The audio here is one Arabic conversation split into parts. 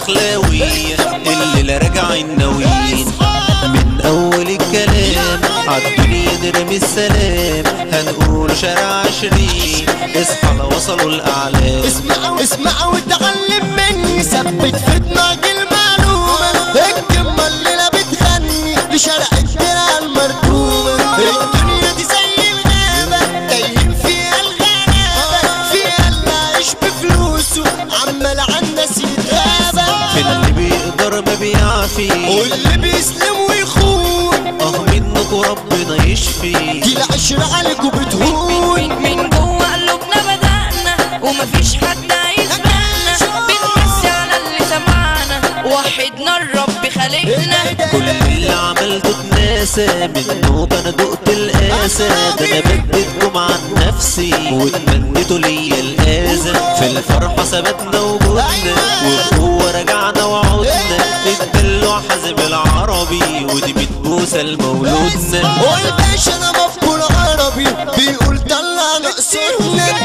دخلاوية الليلة راجعين ناويين من اول الكلام عالدنيا نرمي السلام هنقول شارع 20 اصحى لو وصلوا الاعلام. اسمع وتعلم مني ثبت في دماغي المعلومة الكلمة الليلة بتغني لشارع الدرع المركومة. الدنيا دي زي الغابة تايهين فيها الغابة فيها اللي عايش بفلوسه عمال عالناس يتغابى. فين اللي بيقدر ما بيعفي واللي بيسلم ويخون منكوا ربنا يشفي. دي العشرة عليكوا بتهون من جوه قلوبنا بدأنا ومفيش حد هيسبقنا بنمسي على اللي سمعنا وحدنا الرب خالقنا. كل اللي عملته اتناسى منه انا دقت القاسى ده انا بديتكم عن نفسي واتمنيتوا ليا الاذى. في الفرحة ثبتنا وجودنا وبقوة رجعنا وعودنا الدلوع حازم العربي ودي بتبوسة لمولودنا. والباشا انا مفكور عربي بيقول طلع نقصنا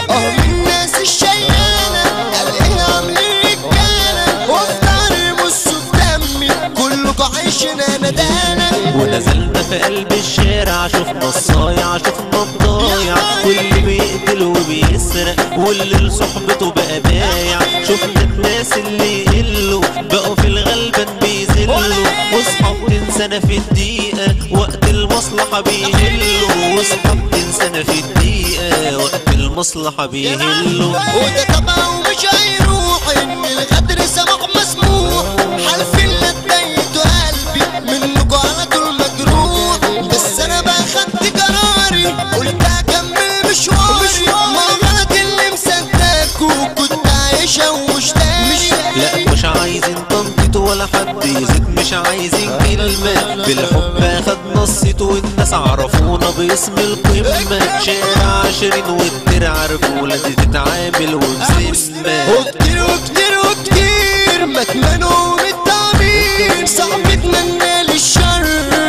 من الناس الشيانة قلقنا عاملين رجالة وافطار يمصوا في دمي كلكوا عايشنا ندانة. ونزلنا في قلب الشارع شفنا الصايع شفنا الضايع واللي بيقتل وبيسرق واللي لصحبته بقى بايع. شفنا الناس اللي يقلوا بقوا في الغلبان بيذلوا واصحاب تنسانا في الدقيقة وقت المصلحة بيهلوا واصحاب تنسانا في الدقيقة وقت المصلحة بيهلوا. وده طبعا ومش هيروح ان الغدر سمح مسموح حالفين لا تبيتوا قلبي منكوا على طول مجروح. بس انا بقى خدت قراري قلت اكمل مشواري ما غلط اللي مصدقكوا كنت عايشة ومش تاني. لا مش عايزين تنطيط ولا حد يزيد مش عايزين كلمة بالحب اخدنا الصيت والناس عرفونا باسم القمة. شارع 20 والدرع رجولة دي تتعامل وبذمة. وكتير وكتير وكتير ما اتمنوا من التعبير صعب اتمنى للشر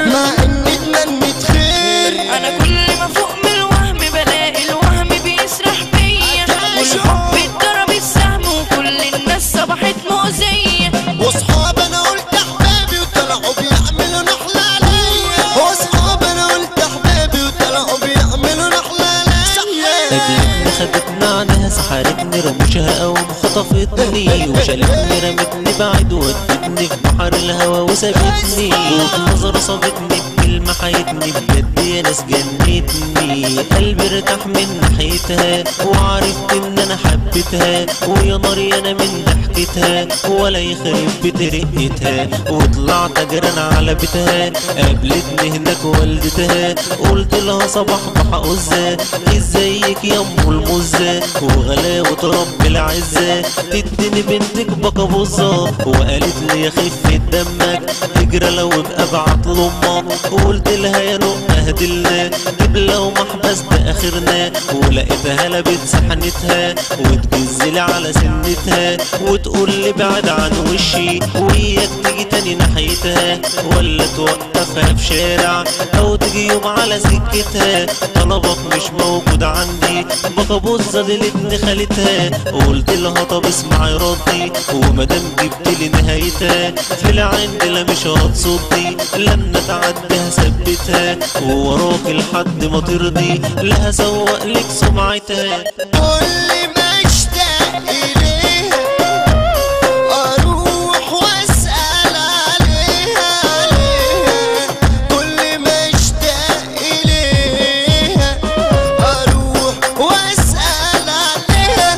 مع اني اتمنيت خير. انا كل ما فوق من الوهم بلاقي الوهم بيسرح بيا والحب اتضرب السهم وكل الناس صبحت مؤذية. واصحاب انا قلت احبابي وطلعوا بيعملوا نحلة عليا واصحاب انا قلت احبابي وطلعوا بيعملوا نحلة عليا. قبلتني خدتنا عنها سحرتني رموشها قوم خطفتني وشالتني رمتني بعيد ودتني في بحر الهوى وسابتني وبنظر صابتني بكلمة حيتني بجد يا ناس جنتني. قلبي ارتاح من ناحيتها وعرفت ان انا حبيتها ويا ناري انا من ضحكتها ولا يخرب بيت رقتها. وطلعت اجران على بيتها قابلتني هناك والدتها قلت لها صباح بحقزة ازيك يا ام المزة وغلاوة رب العزة تديني بنتك بكابوزة. وقالت لي يا خفة دمك تجرى لو ابقى ابعت لامك وقلت لها يا نقة هدلنا قبلة ومحبس ده اخرنا. ولقيتها لبت سحنتها وتجزلي على سنتها وتقول لي بعد عن وشي وياك تيجي تاني ناحيتها ولا توقفها في شارع او تيجي يوم على سكتها. طلبك مش موجود عندي بكابوزة لابن خالتها قلت لها طب اسمعي ردي ومادام جبت لي نهايتها في العند لا مش هتصدي لما تعدي هثبتها ووراك لحد ما ترضي لا هسوق لك سمعتها. كل ما اشتاق اليها اروح واسأل عليها كل ما اشتاق اليها اروح واسأل عليها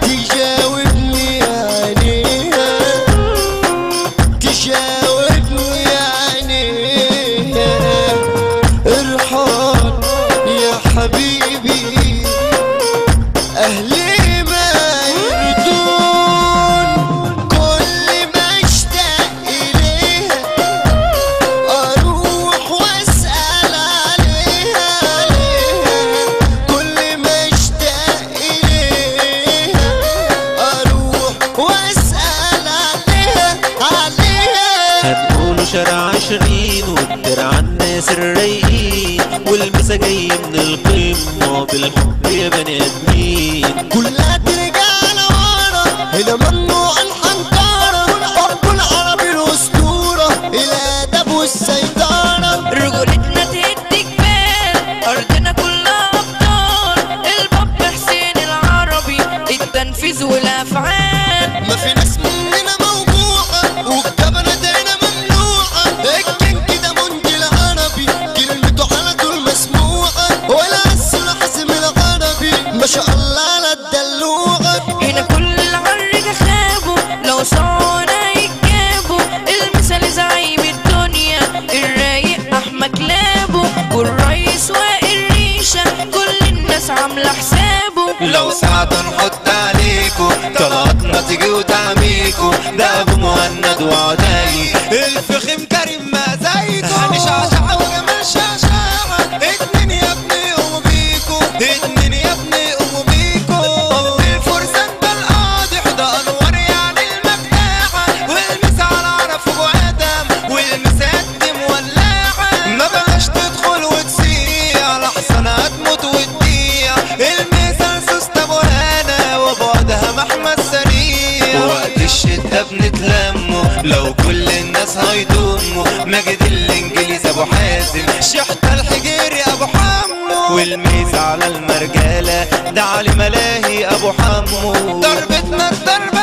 تجاوبني عليها تجاوبني عليها. ارحل يا حبيبي اهلي ما يردون كل ما اشتاق اليها اروح واسأل عليها كل ما اشتاق اليها اروح واسأل عليها. هنقولوا شارع 20 والدرع الناس الرايقين والمسا جاي من القمة بالحب يا بني ادمين كلها ترجع لورا هنا ممنوع وعالحنطرة أبو العربي الأسطورة الأدب والسيطرة. رجولتنا تهد جبال أرضنا كلها أبطال. الباب حسين العربي التنفيذ والأفعال. ما في ناس مننا موجوعة والجبنة هنا ممنوعة. الكينج ده منجي العربي كلمته على طول مسموعة. ولا السلاح حاسم العربي ما شاء الله على الدلوعة. هنا كل العرجة خابوا لو صعونا يتجابوا. المثال زعيم الدنيا الرايق أحمد كلابه والريس وائل ريشة كل الناس عاملة حسابه. لو ساعة نحط عليكو طلعتنا تيجي وتعميكو. ده ابو مهند وعدالي الفخم كريم ما زيكو. هاني شعشعة وجمال شعشعة اتنين يا ابني قوموا بيكو. اتنين يا ابني قوموا بيكو. الفرسان ده القاضح ده انوار يعني المبداعة. والمس على عرف ابو ادم والمس قدم ولاعة. ما بلاش تدخل وتسيع لحسن هتموت وتضيع. المثال سوست ابو هنا وابو ادهم احمد سريع. وقت الشدة بنتلموا لو كل الناس هيضموا. ماجد الانجليز ابو حازم شحتة الحجيري ابو حمو. والميز على المرجالة ده علي ملاهي ابو حمو. ضربتنا الضربة